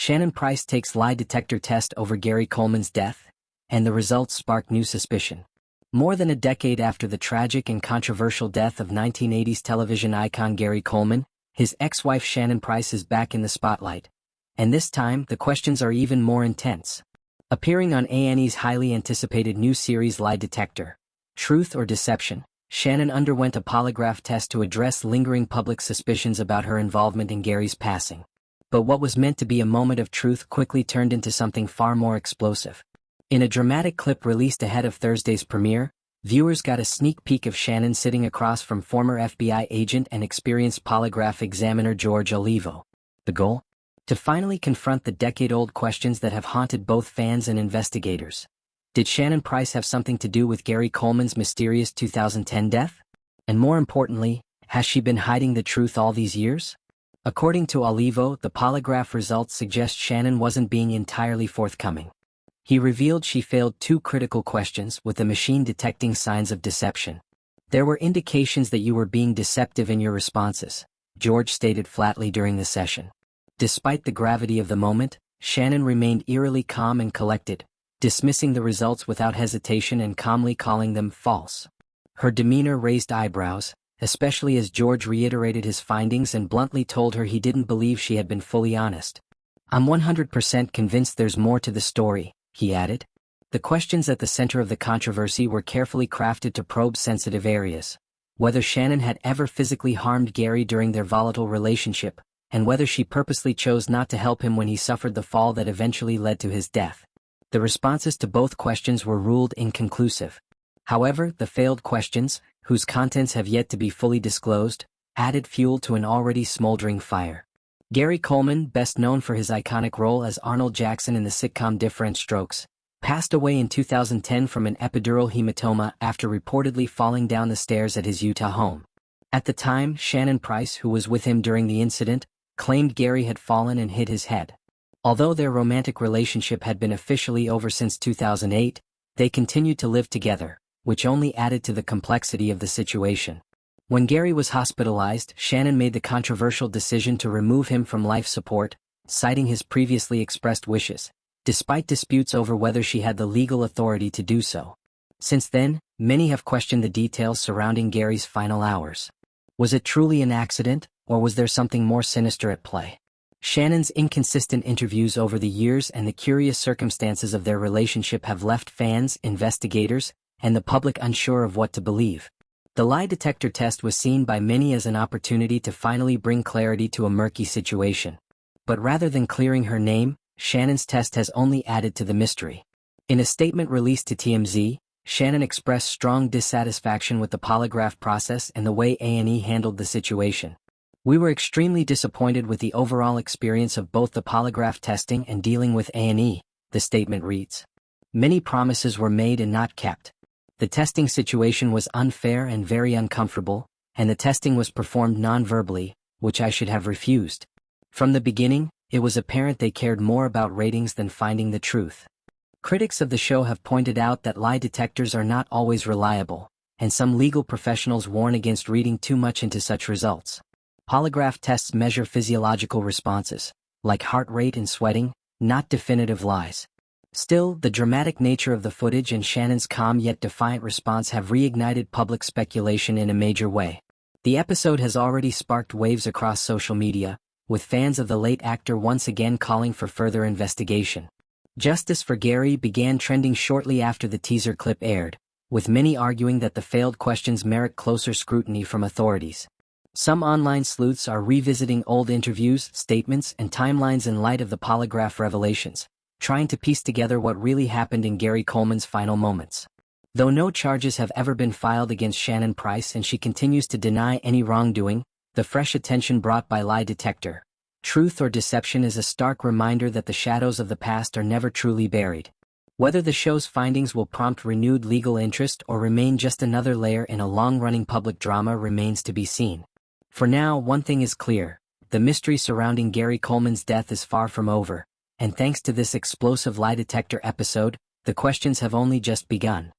Shannon Price takes lie detector test over Gary Coleman's death, and the results spark new suspicion. More than a decade after the tragic and controversial death of 1980s television icon Gary Coleman, his ex-wife Shannon Price is back in the spotlight. And this time, the questions are even more intense. Appearing on A&E's highly anticipated new series Lie-Detector, Truth or Deception, Shannon underwent a polygraph test to address lingering public suspicions about her involvement in Gary's passing. But what was meant to be a moment of truth quickly turned into something far more explosive. In a dramatic clip released ahead of Thursday's premiere, viewers got a sneak peek of Shannon sitting across from former FBI agent and experienced polygraph examiner George Olivo. The goal? To finally confront the decade-old questions that have haunted both fans and investigators. Did Shannon Price have something to do with Gary Coleman's mysterious 2010 death? And more importantly, has she been hiding the truth all these years? According to Olivo, the polygraph results suggest Shannon wasn't being entirely forthcoming. He revealed she failed 2 critical questions with the machine detecting signs of deception. There were indications that you were being deceptive in your responses, George stated flatly during the session. Despite the gravity of the moment, Shannon remained eerily calm and collected, dismissing the results without hesitation and calmly calling them false. Her demeanor raised eyebrows, especially as George reiterated his findings and bluntly told her he didn't believe she had been fully honest. "I'm 100% convinced there's more to the story," he added. The questions at the center of the controversy were carefully crafted to probe sensitive areas. Whether Shannon had ever physically harmed Gary during their volatile relationship, and whether she purposely chose not to help him when he suffered the fall that eventually led to his death. The responses to both questions were ruled inconclusive. However, the failed questions, whose contents have yet to be fully disclosed, added fuel to an already smoldering fire. Gary Coleman, best known for his iconic role as Arnold Jackson in the sitcom Diff'rent Strokes, passed away in 2010 from an epidural hematoma after reportedly falling down the stairs at his Utah home. At the time, Shannon Price, who was with him during the incident, claimed Gary had fallen and hit his head. Although their romantic relationship had been officially over since 2008, they continued to live together, which only added to the complexity of the situation. When Gary was hospitalized, Shannon made the controversial decision to remove him from life support, citing his previously expressed wishes, despite disputes over whether she had the legal authority to do so. Since then, many have questioned the details surrounding Gary's final hours. Was it truly an accident, or was there something more sinister at play? Shannon's inconsistent interviews over the years and the curious circumstances of their relationship have left fans, investigators, and the public unsure of what to believe. The lie detector test was seen by many as an opportunity to finally bring clarity to a murky situation. But rather than clearing her name, Shannon's test has only added to the mystery. In a statement released to TMZ, Shannon expressed strong dissatisfaction with the polygraph process and the way A&E handled the situation. "We were extremely disappointed with the overall experience of both the polygraph testing and dealing with A&E," the statement reads. "Many promises were made and not kept. The testing situation was unfair and very uncomfortable, and the testing was performed non-verbally, which I should have refused. From the beginning, it was apparent they cared more about ratings than finding the truth." Critics of the show have pointed out that lie detectors are not always reliable, and some legal professionals warn against reading too much into such results. Polygraph tests measure physiological responses, like heart rate and sweating, not definitive lies. Still, the dramatic nature of the footage and Shannon's calm yet defiant response have reignited public speculation in a major way. The episode has already sparked waves across social media, with fans of the late actor once again calling for further investigation. Justice for Gary began trending shortly after the teaser clip aired, with many arguing that the failed questions merit closer scrutiny from authorities. Some online sleuths are revisiting old interviews, statements, and timelines in light of the polygraph revelations, trying to piece together what really happened in Gary Coleman's final moments. Though no charges have ever been filed against Shannon Price and she continues to deny any wrongdoing, the fresh attention brought by Lie-Detector, Truth or Deception is a stark reminder that the shadows of the past are never truly buried. Whether the show's findings will prompt renewed legal interest or remain just another layer in a long-running public drama remains to be seen. For now, one thing is clear: the mystery surrounding Gary Coleman's death is far from over, and thanks to this explosive lie detector episode, the questions have only just begun.